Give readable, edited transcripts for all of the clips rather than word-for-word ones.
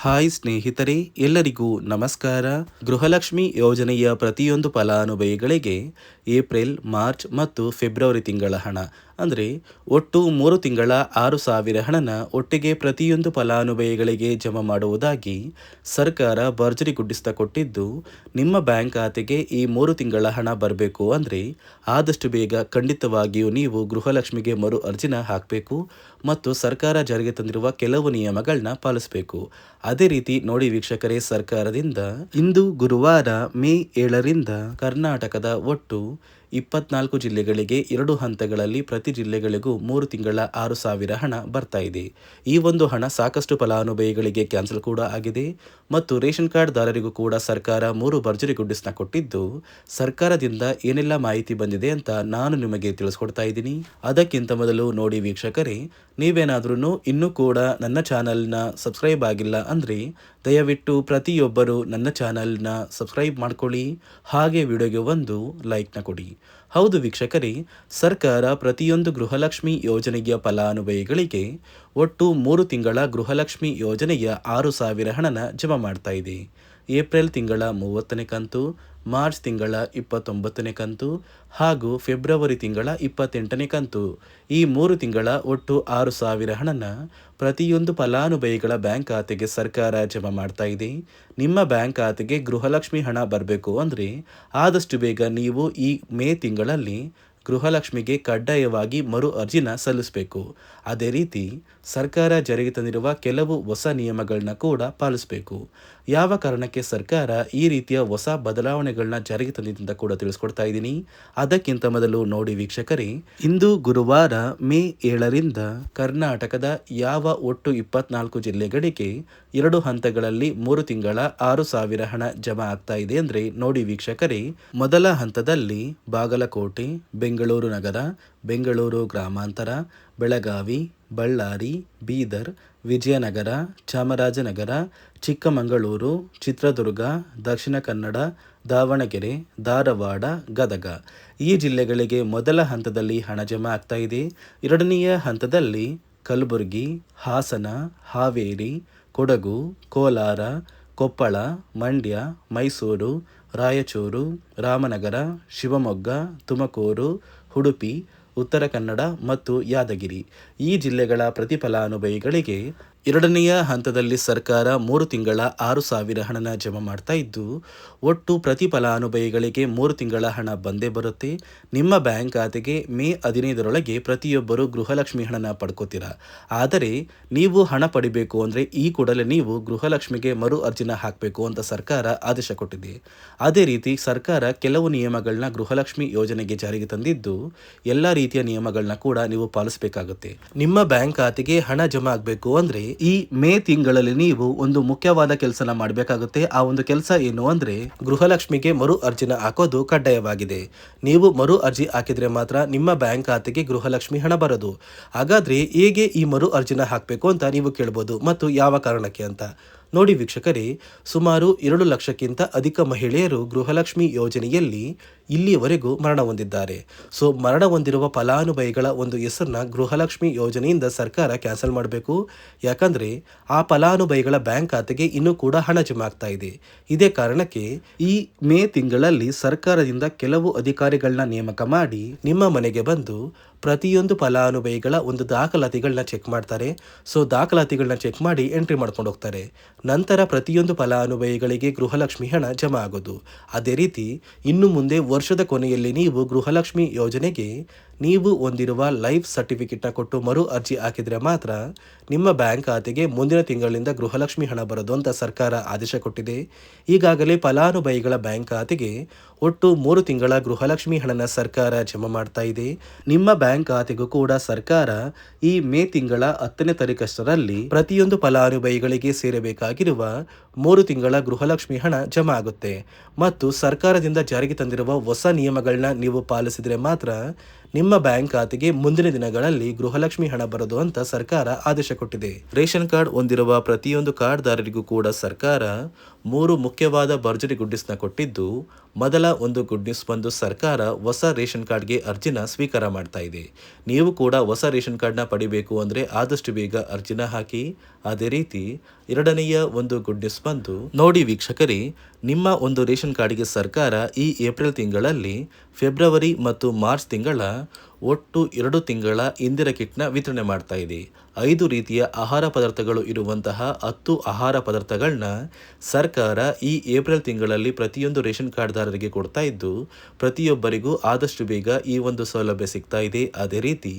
Hi ಸ್ನೇಹಿತರೆ, ಎಲ್ಲರಿಗೂ ನಮಸ್ಕಾರ. ಗೃಹಲಕ್ಷ್ಮಿ ಯೋಜನೆಯ ಪ್ರತಿಯೊಂದು ಫಲಾನುಭವಿಗಳಿಗೆ ಏಪ್ರಿಲ್, ಮಾರ್ಚ್ ಮತ್ತು ಫೆಬ್ರವರಿ ತಿಂಗಳ ಹಣ ಅಂದರೆ ಒಟ್ಟು 3 ತಿಂಗಳ 6,000 ಹಣನ ಒಟ್ಟಿಗೆ ಪ್ರತಿಯೊಂದು ಫಲಾನುಭವಿಗಳಿಗೆ ಜಮಾ ಮಾಡುವುದಾಗಿ ಸರ್ಕಾರ ಭರ್ಜರಿಗೊಳಿಸ್ತಾ ಕೊಟ್ಟಿದ್ದು, ನಿಮ್ಮ ಬ್ಯಾಂಕ್ ಖಾತೆಗೆ ಈ 3 ತಿಂಗಳ ಹಣ ಬರಬೇಕು ಅಂದರೆ ಆದಷ್ಟು ಬೇಗ ಖಂಡಿತವಾಗಿಯೂ ನೀವು ಗೃಹಲಕ್ಷ್ಮಿಗೆ ಮರು ಅರ್ಜಿನ ಹಾಕಬೇಕು ಮತ್ತು ಸರ್ಕಾರ ಜಾರಿಗೆ ತಂದಿರುವ ಕೆಲವು ನಿಯಮಗಳನ್ನ ಪಾಲಿಸಬೇಕು. ಅದೇ ರೀತಿ ನೋಡಿ ವೀಕ್ಷಕರೇ, ಸರ್ಕಾರದಿಂದ ಇಂದು ಗುರುವಾರ ಮೇ 7ರಿಂದ ಕರ್ನಾಟಕದ ಒಟ್ಟು 24 ಜಿಲ್ಲೆಗಳಿಗೆ 2 ಹಂತಗಳಲ್ಲಿ ಪ್ರತಿ ಜಿಲ್ಲೆಗಳಿಗೂ 3 ತಿಂಗಳ 6,000 ಹಣ ಬರ್ತಾ ಇದೆ. ಈ ಒಂದು ಹಣ ಸಾಕಷ್ಟು ಫಲಾನುಭವಿಗಳಿಗೆ ಕ್ಯಾನ್ಸಲ್ ಕೂಡ ಆಗಿದೆ ಮತ್ತು ರೇಷನ್ ಕಾರ್ಡ್ ದಾರರಿಗೂ ಕೂಡ ಸರ್ಕಾರ 3 ಭರ್ಜರಿ ಗುಡ್ಡಿಸ್ನ ಕೊಟ್ಟಿದ್ದು, ಸರ್ಕಾರದಿಂದ ಏನೆಲ್ಲ ಮಾಹಿತಿ ಬಂದಿದೆ ಅಂತ ನಾನು ನಿಮಗೆ ತಿಳಿಸ್ಕೊಡ್ತಾ ಇದ್ದೀನಿ. ಅದಕ್ಕಿಂತ ಮೊದಲು ನೋಡಿ ವೀಕ್ಷಕರೇ, ನೀವೇನಾದ್ರೂ ಇನ್ನೂ ಕೂಡ ನನ್ನ ಚಾನಲ್ನ ಸಬ್ಸ್ಕ್ರೈಬ್ ಆಗಿಲ್ಲ ಅಂದರೆ ದಯವಿಟ್ಟು ಪ್ರತಿಯೊಬ್ಬರು ನನ್ನ ಚಾನಲ್ನ ಸಬ್ಸ್ಕ್ರೈಬ್ ಮಾಡ್ಕೊಳ್ಳಿ, ಹಾಗೆ ವಿಡಿಯೋಗೆ ಒಂದು ಲೈಕ್ನ ಕೊಡಿ. ಹೌದು ವೀಕ್ಷಕರೇ, ಸರ್ಕಾರ ಪ್ರತಿಯೊಂದು ಗೃಹಲಕ್ಷ್ಮಿ ಯೋಜನೆಯ ಫಲಾನುಭವಿಗಳಿಗೆ ಒಟ್ಟು 3 ತಿಂಗಳ ಗೃಹಲಕ್ಷ್ಮಿ ಯೋಜನೆಯ 6,000 ಹಣನ ಜಮಾ ಮಾಡ್ತಾ ಇದೆ. ಏಪ್ರಿಲ್ ತಿಂಗಳ 30ನೇ ಕಂತು, ಮಾರ್ಚ್ ತಿಂಗಳ 29ನೇ ಕಂತು ಹಾಗೂ ಫೆಬ್ರವರಿ ತಿಂಗಳ 28ನೇ ಕಂತು, ಈ 3 ತಿಂಗಳ ಒಟ್ಟು 6,000 ಹಣನ ಪ್ರತಿಯೊಂದು ಫಲಾನುಭವಿಗಳ ಬ್ಯಾಂಕ್ ಖಾತೆಗೆ ಸರ್ಕಾರ ಜಮಾ ಮಾಡ್ತಾ ಇದೆ. ನಿಮ್ಮ ಬ್ಯಾಂಕ್ ಖಾತೆಗೆ ಗೃಹಲಕ್ಷ್ಮಿ ಹಣ ಬರಬೇಕು ಅಂದರೆ ಆದಷ್ಟು ಬೇಗ ನೀವು ಈ ಮೇ ತಿಂಗಳಲ್ಲಿ ಗೃಹಲಕ್ಷ್ಮಿಗೆ ಕಡ್ಡಾಯವಾಗಿ ಮರು ಅರ್ಜಿನ ಸಲ್ಲಿಸಬೇಕು. ಅದೇ ರೀತಿ ಸರ್ಕಾರ ಜಾರಿಗೆ ತಂದಿರುವ ಕೆಲವು ಹೊಸ ನಿಯಮಗಳನ್ನ ಕೂಡ ಪಾಲಿಸಬೇಕು. ಯಾವ ಕಾರಣಕ್ಕೆ ಸರ್ಕಾರ ಈ ರೀತಿಯ ಹೊಸ ಬದಲಾವಣೆಗಳನ್ನ ಜಾರಿಗೆ ತಂದಿದೆ ಅಂತ ಕೂಡ ತಿಳಿಸ್ಕೊಡ್ತಾ ಇದ್ದೀನಿ. ಅದಕ್ಕಿಂತ ಮೊದಲು ನೋಡಿ ವೀಕ್ಷಕರೇ, ಇಂದು ಗುರುವಾರ ಮೇ 7ರಿಂದ ಕರ್ನಾಟಕದ ಯಾವ ಒಟ್ಟು 24 ಜಿಲ್ಲೆಗಳಿಗೆ 2 ಹಂತಗಳಲ್ಲಿ 3 ತಿಂಗಳ 6,000 ಹಣ ಜಮಾ ಆಗ್ತಾ ಇದೆ ಅಂದರೆ ನೋಡಿ ವೀಕ್ಷಕರೇ, ಮೊದಲ ಹಂತದಲ್ಲಿ ಬಾಗಲಕೋಟೆ, ಬೆಂಗಳೂರು ನಗರ, ಬೆಂಗಳೂರು ಗ್ರಾಮಾಂತರ, ಬೆಳಗಾವಿ, ಬಳ್ಳಾರಿ, ಬೀದರ್, ವಿಜಯನಗರ, ಚಾಮರಾಜನಗರ, ಚಿಕ್ಕಮಗಳೂರು, ಚಿತ್ರದುರ್ಗ, ದಕ್ಷಿಣ ಕನ್ನಡ, ದಾವಣಗೆರೆ, ಧಾರವಾಡ, ಗದಗ ಈ ಜಿಲ್ಲೆಗಳಿಗೆ ಮೊದಲ ಹಂತದಲ್ಲಿ ಹಣ ಜಮಾ ಆಗ್ತಾ ಇದೆ. ಎರಡನೆಯ ಹಂತದಲ್ಲಿ ಕಲಬುರಗಿ, ಹಾಸನ, ಹಾವೇರಿ, ಕೊಡಗು, ಕೋಲಾರ, ಕೊಪ್ಪಳ, ಮಂಡ್ಯ, ಮೈಸೂರು, ರಾಯಚೂರು, ರಾಮನಗರ, ಶಿವಮೊಗ್ಗ, ತುಮಕೂರು, ಉಡುಪಿ, ಉತ್ತರ ಕನ್ನಡ ಮತ್ತು ಯಾದಗಿರಿ ಈ ಜಿಲ್ಲೆಗಳ ಪ್ರತಿ ಫಲಾನುಭವಿಗಳಿಗೆ ಎರಡನೆಯ ಹಂತದಲ್ಲಿ ಸರ್ಕಾರ 3 ತಿಂಗಳ 6,000 ಹಣನ ಜಮಾ ಮಾಡ್ತಾ ಇದ್ದು, ಒಟ್ಟು ಪ್ರತಿ ಫಲಾನುಭವಿಗಳಿಗೆ 3 ತಿಂಗಳ ಹಣ ಬಂದೇ ಬರುತ್ತೆ. ನಿಮ್ಮ ಬ್ಯಾಂಕ್ ಖಾತೆಗೆ ಮೇ 15ರೊಳಗೆ ಪ್ರತಿಯೊಬ್ಬರು ಗೃಹಲಕ್ಷ್ಮಿ ಹಣನ ಪಡ್ಕೋತೀರಾ. ಆದರೆ ನೀವು ಹಣ ಪಡಿಬೇಕು ಅಂದರೆ ಈ ಕೂಡಲೇ ನೀವು ಗೃಹಲಕ್ಷ್ಮಿಗೆ ಮರು ಅರ್ಜಿನ ಹಾಕಬೇಕು ಅಂತ ಸರ್ಕಾರ ಆದೇಶ ಕೊಟ್ಟಿದೆ. ಅದೇ ರೀತಿ ಸರ್ಕಾರ ಕೆಲವು ನಿಯಮಗಳನ್ನ ಗೃಹಲಕ್ಷ್ಮಿ ಯೋಜನೆಗೆ ಜಾರಿಗೆ ತಂದಿದ್ದು, ಎಲ್ಲ ರೀತಿಯ ನಿಯಮಗಳನ್ನ ಕೂಡ ನೀವು ಪಾಲಿಸಬೇಕಾಗುತ್ತೆ. ನಿಮ್ಮ ಬ್ಯಾಂಕ್ ಖಾತೆಗೆ ಹಣ ಜಮಾ ಆಗಬೇಕು ಅಂದರೆ ಈ ಮೇ ತಿಂಗಳಲ್ಲಿ ನೀವು ಒಂದು ಮುಖ್ಯವಾದ ಕೆಲಸನ ಮಾಡಬೇಕಾಗುತ್ತೆ. ಆ ಒಂದು ಕೆಲಸ ಏನು ಅಂದ್ರೆ ಗೃಹಲಕ್ಷ್ಮಿಗೆ ಮರು ಅರ್ಜಿನ ಹಾಕೋದು ಕಡ್ಡಾಯವಾಗಿದೆ. ನೀವು ಮರು ಅರ್ಜಿ ಹಾಕಿದ್ರೆ ಮಾತ್ರ ನಿಮ್ಮ ಬ್ಯಾಂಕ್ ಖಾತೆಗೆ ಗೃಹಲಕ್ಷ್ಮಿ ಹಣ ಬರೋದು. ಹಾಗಾದ್ರೆ ಹೇಗೆ ಈ ಮರು ಅರ್ಜಿನ ಹಾಕಬೇಕು ಅಂತ ನೀವು ಕೇಳ್ಬೋದು, ಮತ್ತು ಯಾವ ಕಾರಣಕ್ಕೆ ಅಂತ ನೋಡಿ ವೀಕ್ಷಕರೇ, ಸುಮಾರು 2 ಲಕ್ಷಕ್ಕಿಂತ ಅಧಿಕ ಮಹಿಳೆಯರು ಗೃಹಲಕ್ಷ್ಮಿ ಯೋಜನೆಯಲ್ಲಿ ಇಲ್ಲಿಯವರೆಗೂ ಮರಣ ಹೊಂದಿದ್ದಾರೆ. ಸೊ ಮರಣ ಹೊಂದಿರುವ ಫಲಾನುಭವಿಗಳ ಒಂದು ಹೆಸರನ್ನ ಗೃಹಲಕ್ಷ್ಮಿ ಯೋಜನೆಯಿಂದ ಸರ್ಕಾರ ಕ್ಯಾನ್ಸಲ್ ಮಾಡಬೇಕು. ಯಾಕಂದ್ರೆ ಆ ಫಲಾನುಭವಿಗಳ ಬ್ಯಾಂಕ್ ಖಾತೆಗೆ ಇನ್ನೂ ಕೂಡ ಹಣ ಜಮಾ ಆಗ್ತಾ ಇದೆ. ಇದೇ ಕಾರಣಕ್ಕೆ ಈ ಮೇ ತಿಂಗಳಲ್ಲಿ ಸರ್ಕಾರದಿಂದ ಕೆಲವು ಅಧಿಕಾರಿಗಳನ್ನ ನೇಮಕ ಮಾಡಿ ನಿಮ್ಮ ಮನೆಗೆ ಬಂದು ಪ್ರತಿಯೊಂದು ಫಲಾನುಭವಿಗಳ ಒಂದು ದಾಖಲಾತಿಗಳನ್ನ ಚೆಕ್ ಮಾಡ್ತಾರೆ. ಸೊ ದಾಖಲಾತಿಗಳನ್ನ ಚೆಕ್ ಮಾಡಿ ಎಂಟ್ರಿ ಮಾಡ್ಕೊಂಡು ಹೋಗ್ತಾರೆ. ನಂತರ ಪ್ರತಿಯೊಂದು ಫಲಾನುಭವಿಗಳಿಗೆ ಗೃಹಲಕ್ಷ್ಮಿ ಹಣ ಜಮಾ ಆಗೋದು. ಅದೇ ರೀತಿ ಇನ್ನು ಮುಂದೆ ವರ್ಷದ ಕೊನೆಯಲ್ಲಿ ನೀವು ಗೃಹಲಕ್ಷ್ಮಿ ಯೋಜನೆಗೆ ನೀವು ಹೊಂದಿರುವ ಲೈಫ್ ಸರ್ಟಿಫಿಕೇಟ್ನ ಕೊಟ್ಟು ಮರು ಅರ್ಜಿ ಹಾಕಿದರೆ ಮಾತ್ರ ನಿಮ್ಮ ಬ್ಯಾಂಕ್ ಖಾತೆಗೆ ಮುಂದಿನ ತಿಂಗಳಿಂದ ಗೃಹಲಕ್ಷ್ಮಿ ಹಣ ಬರೋದು ಅಂತ ಸರ್ಕಾರ ಆದೇಶ ಕೊಟ್ಟಿದೆ. ಈಗಾಗಲೇ ಫಲಾನುಭವಿಗಳ ಬ್ಯಾಂಕ್ ಖಾತೆಗೆ ಒಟ್ಟು 3 ತಿಂಗಳ ಗೃಹಲಕ್ಷ್ಮಿ ಹಣನ ಸರ್ಕಾರ ಜಮಾ ಮಾಡ್ತಾ ಇದೆ. ನಿಮ್ಮ ಬ್ಯಾಂಕ್ ಖಾತೆಗೂ ಕೂಡ ಸರ್ಕಾರ ಈ ಮೇ ತಿಂಗಳ 10ನೇ ತಾರೀಕಷ್ಟರಲ್ಲಿ ಪ್ರತಿಯೊಂದು ಫಲಾನುಭವಿಗಳಿಗೆ ಸೇರಬೇಕಾಗಿರುವ 3 ತಿಂಗಳ ಗೃಹಲಕ್ಷ್ಮಿ ಹಣ ಜಮಾ ಆಗುತ್ತೆ. ಮತ್ತು ಸರ್ಕಾರದಿಂದ ಜಾರಿಗೆ ತಂದಿರುವ ಹೊಸ ನಿಯಮಗಳನ್ನ ನೀವು ಪಾಲಿಸಿದರೆ ಮಾತ್ರ ನಿಮ್ಮ ಬ್ಯಾಂಕ್ ಖಾತೆಗೆ ಮುಂದಿನ ದಿನಗಳಲ್ಲಿ ಗೃಹಲಕ್ಷ್ಮಿ ಹಣ ಬರದು ಅಂತ ಸರ್ಕಾರ ಆದೇಶ ಕೊಟ್ಟಿದೆ. ರೇಷನ್ ಕಾರ್ಡ್ ಹೊಂದಿರುವ ಪ್ರತಿಯೊಂದು ಕಾರ್ಡ್ದಾರರಿಗೂ ಕೂಡ ಸರ್ಕಾರ 3 ಮುಖ್ಯವಾದ ಭರ್ಜರಿ ಗುಡ್ ನ್ಯೂಸ್ನ ಕೊಟ್ಟಿದ್ದು, ಮೊದಲ ಒಂದು ಗುಡ್ ನ್ಯೂಸ್ ಬಂದು ಸರ್ಕಾರ ಹೊಸ ರೇಷನ್ ಕಾರ್ಡ್ಗೆ ಅರ್ಜಿನ ಸ್ವೀಕಾರ ಮಾಡ್ತಾ ಇದೆ. ನೀವು ಕೂಡ ಹೊಸ ರೇಷನ್ ಕಾರ್ಡ್ನ ಪಡಿಬೇಕು ಅಂದರೆ ಆದಷ್ಟು ಬೇಗ ಅರ್ಜಿನ ಹಾಕಿ. ಅದೇ ರೀತಿ ಎರಡನೆಯ ಒಂದು ಗುಡ್ ನ್ಯೂಸ್ ಬಂದು ನೋಡಿ ವೀಕ್ಷಕರೇ, ನಿಮ್ಮ ಒಂದು ರೇಷನ್ ಕಾರ್ಡ್ಗೆ ಸರ್ಕಾರ ಈ ಏಪ್ರಿಲ್ ತಿಂಗಳಲ್ಲಿ ಫೆಬ್ರವರಿ ಮತ್ತು ಮಾರ್ಚ್ ತಿಂಗಳ ಒಟ್ಟು 2 ತಿಂಗಳ ಇಂದಿರಾ ಕಿಟ್ನ ವಿತರಣೆ ಮಾಡ್ತಾ ಇದೆ. 5 ರೀತಿಯ ಆಹಾರ ಪದಾರ್ಥಗಳು ಇರುವಂತಹ 10 ಆಹಾರ ಪದಾರ್ಥಗಳನ್ನ ಸರ್ಕಾರ ಈ ಏಪ್ರಿಲ್ ತಿಂಗಳಲ್ಲಿ ಪ್ರತಿಯೊಂದು ರೇಷನ್ ಕಾರ್ಡ್ದಾರರಿಗೆ ಕೊಡ್ತಾ ಇದ್ದು, ಪ್ರತಿಯೊಬ್ಬರಿಗೂ ಆದಷ್ಟು ಬೇಗ ಈ ಒಂದು ಸೌಲಭ್ಯ ಸಿಗ್ತಾ ಇದೆ. ಅದೇ ರೀತಿ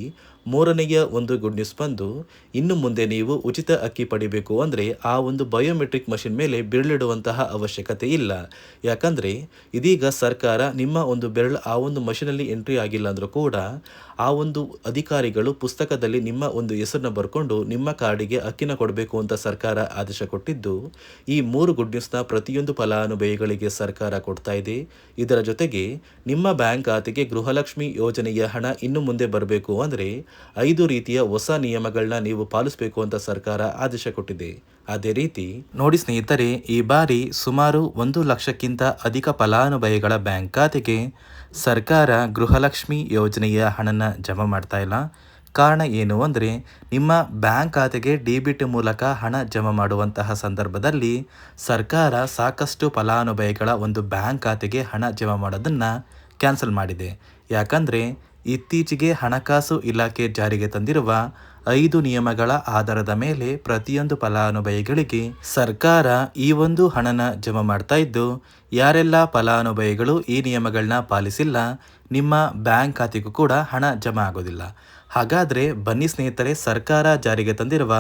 ಮೂರನೆಯ ಒಂದು ಗುಡ್ ನ್ಯೂಸ್ ಬಂದು, ಇನ್ನು ಮುಂದೆ ನೀವು ಉಚಿತ ಅಕ್ಕಿ ಪಡಿಬೇಕು ಅಂದರೆ ಆ ಒಂದು ಬಯೋಮೆಟ್ರಿಕ್ ಮಷಿನ್ ಮೇಲೆ ಬೆರಳಿಡುವಂತಹ ಅವಶ್ಯಕತೆ ಇಲ್ಲ. ಯಾಕಂದರೆ ಇದೀಗ ಸರ್ಕಾರ ನಿಮ್ಮ ಒಂದು ಬೆರಳು ಆ ಒಂದು ಮಷಿನಲ್ಲಿ ಎಂಟ್ರಿ ಆಗಿಲ್ಲ ಅಂದರೂ ಕೂಡ ಆ ಒಂದು ಅಧಿಕಾರಿಗಳು ಪುಸ್ತಕದಲ್ಲಿ ನಿಮ್ಮ ಒಂದು ಹೆಸರನ್ನ ಬರ್ಕೊಂಡು ನಿಮ್ಮ ಕಾರ್ಡಿಗೆ ಅಕ್ಕಿನ ಕೊಡಬೇಕು ಅಂತ ಸರ್ಕಾರ ಆದೇಶ ಕೊಟ್ಟಿದ್ದು, ಈ 3 ಗುಡ್ ನ್ಯೂಸ್ನ ಪ್ರತಿಯೊಂದು ಫಲಾನುಭವಿಗಳಿಗೆ ಸರ್ಕಾರ ಕೊಡ್ತಾ ಇದೆ. ಇದರ ಜೊತೆಗೆ ನಿಮ್ಮ ಬ್ಯಾಂಕ್ ಖಾತೆಗೆ ಗೃಹಲಕ್ಷ್ಮಿ ಯೋಜನೆಯ ಹಣ ಇನ್ನು ಮುಂದೆ ಬರಬೇಕು ಅಂದರೆ 5 ರೀತಿಯ ಹೊಸ ನಿಯಮಗಳನ್ನ ನೀವು ಪಾಲಿಸಬೇಕು ಅಂತ ಸರ್ಕಾರ ಆದೇಶ ಕೊಟ್ಟಿದೆ. ಅದೇ ರೀತಿ ನೋಡಿ ಸ್ನೇಹಿತರೆ, ಈ ಬಾರಿ ಸುಮಾರು 1 ಲಕ್ಷಕ್ಕಿಂತ ಅಧಿಕ ಫಲಾನುಭವಿಗಳ ಬ್ಯಾಂಕ್ ಖಾತೆಗೆ ಸರ್ಕಾರ ಗೃಹಲಕ್ಷ್ಮಿ ಯೋಜನೆಯ ಹಣನ ಜಮಾ ಮಾಡ್ತಾ ಇಲ್ಲ. ಕಾರಣ ಏನು ಅಂದರೆ, ನಿಮ್ಮ ಬ್ಯಾಂಕ್ ಖಾತೆಗೆ ಡೆಬಿಟ್ ಮೂಲಕ ಹಣ ಜಮಾ ಮಾಡುವಂತಹ ಸಂದರ್ಭದಲ್ಲಿ ಸರ್ಕಾರ ಸಾಕಷ್ಟು ಫಲಾನುಭವಿಗಳ ಒಂದು ಬ್ಯಾಂಕ್ ಖಾತೆಗೆ ಹಣ ಜಮಾ ಮಾಡೋದನ್ನು ಕ್ಯಾನ್ಸಲ್ ಮಾಡಿದೆ. ಯಾಕಂದರೆ ಇತ್ತೀಚೆಗೆ ಹಣಕಾಸು ಇಲಾಖೆ ಜಾರಿಗೆ ತಂದಿರುವ 5 ನಿಯಮಗಳ ಆಧಾರದ ಮೇಲೆ ಪ್ರತಿಯೊಂದು ಫಲಾನುಭವಿಗಳಿಗೆ ಸರ್ಕಾರ ಈ ಒಂದು ಹಣನ ಜಮಾ ಮಾಡ್ತಾ ಇದ್ದು, ಯಾರೆಲ್ಲ ಫಲಾನುಭವಿಗಳು ಈ ನಿಯಮಗಳನ್ನ ಪಾಲಿಸಿಲ್ಲ ನಿಮ್ಮ ಬ್ಯಾಂಕ್ ಖಾತೆಗೂ ಕೂಡ ಹಣ ಜಮಾ ಆಗೋದಿಲ್ಲ. ಹಾಗಾದರೆ ಬನ್ನಿ ಸ್ನೇಹಿತರೆ, ಸರ್ಕಾರ ಜಾರಿಗೆ ತಂದಿರುವ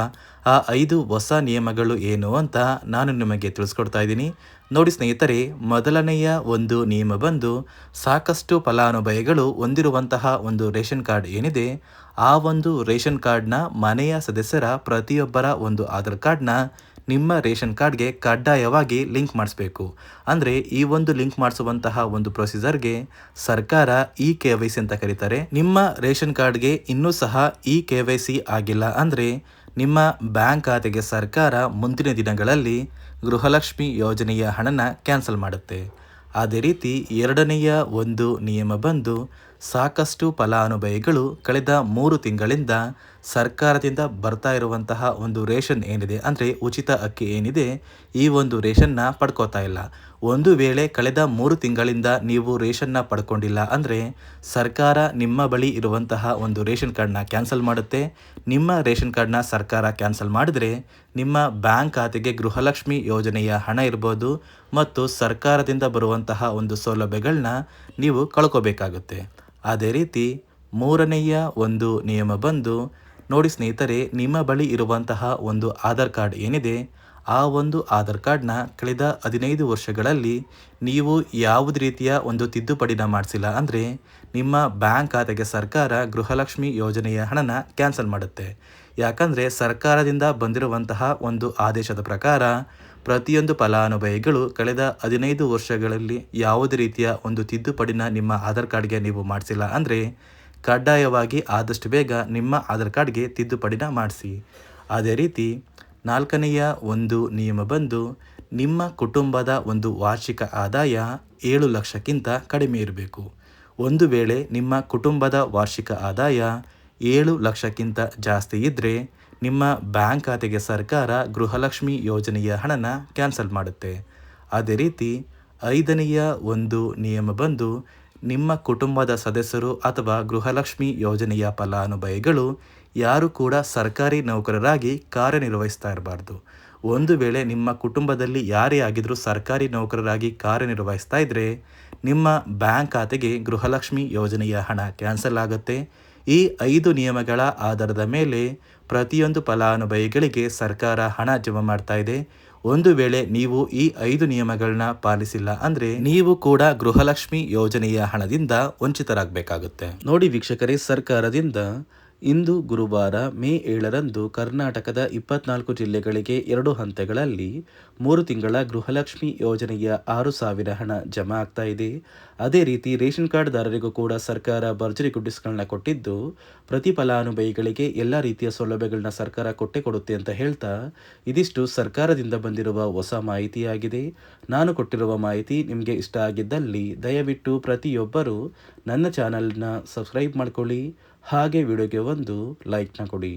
ಆ 5 ಹೊಸ ನಿಯಮಗಳು ಏನು ಅಂತ ನಾನು ನಿಮಗೆ ತಿಳಿಸ್ಕೊಡ್ತಾ ಇದ್ದೀನಿ. ನೋಡಿ ಸ್ನೇಹಿತರೆ, ಮೊದಲನೆಯ ಒಂದು ನಿಯಮ ಬಂದು, ಸಾಕಷ್ಟು ಫಲಾನುಭವಿಗಳು ಹೊಂದಿರುವಂತಹ ಒಂದು ರೇಷನ್ ಕಾರ್ಡ್ ಏನಿದೆ, ಆ ಒಂದು ರೇಷನ್ ಕಾರ್ಡ್ನ ಮನೆಯ ಸದಸ್ಯರ ಪ್ರತಿಯೊಬ್ಬರ ಒಂದು ಆಧಾರ್ ಕಾರ್ಡ್ನ ನಿಮ್ಮ ರೇಷನ್ ಕಾರ್ಡ್ಗೆ ಕಡ್ಡಾಯವಾಗಿ ಲಿಂಕ್ ಮಾಡಿಸ್ಬೇಕು. ಅಂದರೆ ಈ ಒಂದು ಲಿಂಕ್ ಮಾಡಿಸುವಂತಹ ಒಂದು ಪ್ರೊಸೀಜರ್ಗೆ ಸರ್ಕಾರ KYC ಅಂತ ಕರೀತಾರೆ. ನಿಮ್ಮ ರೇಷನ್ ಕಾರ್ಡ್ಗೆ ಇನ್ನೂ ಸಹ KYC ಆಗಿಲ್ಲ ಅಂದರೆ ನಿಮ್ಮ ಬ್ಯಾಂಕ್ ಖಾತೆಗೆ ಸರ್ಕಾರ ಮುಂದಿನ ದಿನಗಳಲ್ಲಿ ಗೃಹಲಕ್ಷ್ಮಿ ಯೋಜನೆಯ ಹಣನ ಕ್ಯಾನ್ಸಲ್ ಮಾಡುತ್ತೆ. ಅದೇ ರೀತಿ ಎರಡನೆಯ ಒಂದು ನಿಯಮ ಬಂದು, ಸಾಕಷ್ಟು ಫಲಾನುಭವಿಗಳು ಕಳೆದ 3 ತಿಂಗಳಿಂದ ಸರ್ಕಾರದಿಂದ ಬರ್ತಾ ಇರುವಂತಹ ಒಂದು ರೇಷನ್ ಏನಿದೆ, ಅಂದರೆ ಉಚಿತ ಅಕ್ಕಿ ಏನಿದೆ, ಈ ಒಂದು ರೇಷನ್ನ ಪಡ್ಕೋತಾ ಇಲ್ಲ. ಒಂದು ವೇಳೆ ಕಳೆದ 3 ತಿಂಗಳಿಂದ ನೀವು ರೇಷನ್ನ ಪಡ್ಕೊಂಡಿಲ್ಲ ಅಂದರೆ ಸರ್ಕಾರ ನಿಮ್ಮ ಬಳಿ ಇರುವಂತಹ ಒಂದು ರೇಷನ್ ಕಾರ್ಡ್ನ ಕ್ಯಾನ್ಸಲ್ ಮಾಡುತ್ತೆ. ನಿಮ್ಮ ರೇಷನ್ ಕಾರ್ಡ್ನ ಸರ್ಕಾರ ಕ್ಯಾನ್ಸಲ್ ಮಾಡಿದರೆ ನಿಮ್ಮ ಬ್ಯಾಂಕ್ ಖಾತೆಗೆ ಗೃಹಲಕ್ಷ್ಮಿ ಯೋಜನೆಯ ಹಣ ಇರ್ಬೋದು ಮತ್ತು ಸರ್ಕಾರದಿಂದ ಬರುವಂತಹ ಒಂದು ಸೌಲಭ್ಯಗಳನ್ನ ನೀವು ಕಳ್ಕೋಬೇಕಾಗುತ್ತೆ. ಅದೇ ರೀತಿ ಮೂರನೆಯ ಒಂದು ನಿಯಮ ಬಂದು, ನೋಡಿ ಸ್ನೇಹಿತರೆ, ನಿಮ್ಮ ಬಳಿ ಇರುವಂತಹ ಒಂದು ಆಧಾರ್ ಕಾರ್ಡ್ ಏನಿದೆ, ಆ ಒಂದು ಆಧಾರ್ ಕಾರ್ಡ್ನ ಕಳೆದ 15 ವರ್ಷಗಳಲ್ಲಿ ನೀವು ಯಾವುದೇ ರೀತಿಯ ಒಂದು ತಿದ್ದುಪಡಿನ ಮಾಡಿಸಿಲ್ಲ ಅಂದರೆ ನಿಮ್ಮ ಬ್ಯಾಂಕ್ ಖಾತೆಗೆ ಸರ್ಕಾರ ಗೃಹಲಕ್ಷ್ಮಿ ಯೋಜನೆಯ ಹಣನ ಕ್ಯಾನ್ಸಲ್ ಮಾಡುತ್ತೆ. ಯಾಕಂದರೆ ಸರ್ಕಾರದಿಂದ ಬಂದಿರುವಂತಹ ಒಂದು ಆದೇಶದ ಪ್ರಕಾರ ಪ್ರತಿಯೊಂದು ಫಲಾನುಭವಿಗಳು ಕಳೆದ 15 ವರ್ಷಗಳಲ್ಲಿ ಯಾವುದೇ ರೀತಿಯ ಒಂದು ತಿದ್ದುಪಡಿನ ನಿಮ್ಮ ಆಧಾರ್ ಕಾರ್ಡ್ಗೆ ನೀವು ಮಾಡಿಸಿಲ್ಲ ಅಂದರೆ ಕಡ್ಡಾಯವಾಗಿ ಆದಷ್ಟು ಬೇಗ ನಿಮ್ಮ ಆಧಾರ್ ಕಾರ್ಡ್ಗೆ ತಿದ್ದುಪಡಿನ ಮಾಡಿಸಿ. ಅದೇ ರೀತಿ 4ನೆಯ ಒಂದು ನಿಯಮ ಬಂದು, ನಿಮ್ಮ ಕುಟುಂಬದ ಒಂದು ವಾರ್ಷಿಕ ಆದಾಯ 7 ಲಕ್ಷಕ್ಕಿಂತ ಕಡಿಮೆ ಇರಬೇಕು. ಒಂದು ವೇಳೆ ನಿಮ್ಮ ಕುಟುಂಬದ ವಾರ್ಷಿಕ ಆದಾಯ 7 ಲಕ್ಷಕ್ಕಿಂತ ಜಾಸ್ತಿ ಇದ್ದರೆ ನಿಮ್ಮ ಬ್ಯಾಂಕ್ ಖಾತೆಗೆ ಸರ್ಕಾರ ಗೃಹಲಕ್ಷ್ಮಿ ಯೋಜನೆಯ ಹಣನ ಕ್ಯಾನ್ಸಲ್ ಮಾಡುತ್ತೆ. ಅದೇ ರೀತಿ 5ನೆಯ ಒಂದು ನಿಯಮ ಬಂದು, ನಿಮ್ಮ ಕುಟುಂಬದ ಸದಸ್ಯರು ಅಥವಾ ಗೃಹಲಕ್ಷ್ಮಿ ಯೋಜನೆಯ ಫಲಾನುಭವಿಗಳು ಯಾರು ಕೂಡ ಸರ್ಕಾರಿ ನೌಕರರಾಗಿ ಕಾರ್ಯನಿರ್ವಹಿಸ್ತಾ ಇರಬಾರ್ದು. ಒಂದು ವೇಳೆ ನಿಮ್ಮ ಕುಟುಂಬದಲ್ಲಿ ಯಾರೇ ಆಗಿದ್ರೂ ಸರ್ಕಾರಿ ನೌಕರರಾಗಿ ಕಾರ್ಯನಿರ್ವಹಿಸ್ತಾ ಇದ್ದರೆ ನಿಮ್ಮ ಬ್ಯಾಂಕ್ ಖಾತೆಗೆ ಗೃಹಲಕ್ಷ್ಮಿ ಯೋಜನೆಯ ಹಣ ಕ್ಯಾನ್ಸಲ್ ಆಗುತ್ತೆ. ಈ 5 ನಿಯಮಗಳ ಆಧಾರದ ಮೇಲೆ ಪ್ರತಿಯೊಂದು ಫಲಾನುಭವಿಗಳಿಗೆ ಸರ್ಕಾರ ಹಣ ಜಮಾ ಮಾಡ್ತಾ ಇದೆ. ಒಂದು ವೇಳೆ ನೀವು ಈ 5 ನಿಯಮಗಳನ್ನ ಪಾಲಿಸಿಲ್ಲ ಅಂದರೆ ನೀವು ಕೂಡ ಗೃಹಲಕ್ಷ್ಮಿ ಯೋಜನೆಯ ಹಣದಿಂದ ವಂಚಿತರಾಗಬೇಕಾಗುತ್ತೆ. ನೋಡಿ ವೀಕ್ಷಕರೇ, ಸರ್ಕಾರದಿಂದ ಇಂದು ಗುರುವಾರ ಮೇ 7ರಂದು ಕರ್ನಾಟಕದ 24 ಜಿಲ್ಲೆಗಳಿಗೆ 2 ಹಂತಗಳಲ್ಲಿ 3 ತಿಂಗಳ ಗೃಹಲಕ್ಷ್ಮಿ ಯೋಜನೆಯ 6,000 ಹಣ ಜಮಾ ಆಗ್ತಾ ಇದೆ. ಅದೇ ರೀತಿ ರೇಷನ್ ಕಾರ್ಡ್ದಾರರಿಗೂ ಕೂಡ ಸರ್ಕಾರ ಭರ್ಜರಿ ಗುಡ್ಡಿಸ್ಗಳನ್ನ ಕೊಟ್ಟಿದ್ದು, ಪ್ರತಿ ಫಲಾನುಭವಿಗಳಿಗೆ ಎಲ್ಲ ರೀತಿಯ ಸೌಲಭ್ಯಗಳನ್ನ ಸರ್ಕಾರ ಕೊಟ್ಟೇ ಕೊಡುತ್ತೆ ಅಂತ ಹೇಳ್ತಾ, ಇದಿಷ್ಟು ಸರ್ಕಾರದಿಂದ ಬಂದಿರುವ ಹೊಸ ಮಾಹಿತಿಯಾಗಿದೆ. ನಾನು ಕೊಟ್ಟಿರುವ ಮಾಹಿತಿ ನಿಮಗೆ ಇಷ್ಟ ಆಗಿದ್ದಲ್ಲಿ ದಯವಿಟ್ಟು ಪ್ರತಿಯೊಬ್ಬರು ನನ್ನ ಚಾನಲ್ನ ಸಬ್ಸ್ಕ್ರೈಬ್ ಮಾಡ್ಕೊಳ್ಳಿ. ಹಾಗೆ ವಿಡಿಯೋಗೆ ಒಂದು ಲೈಕ್ನ ಕೊಡಿ.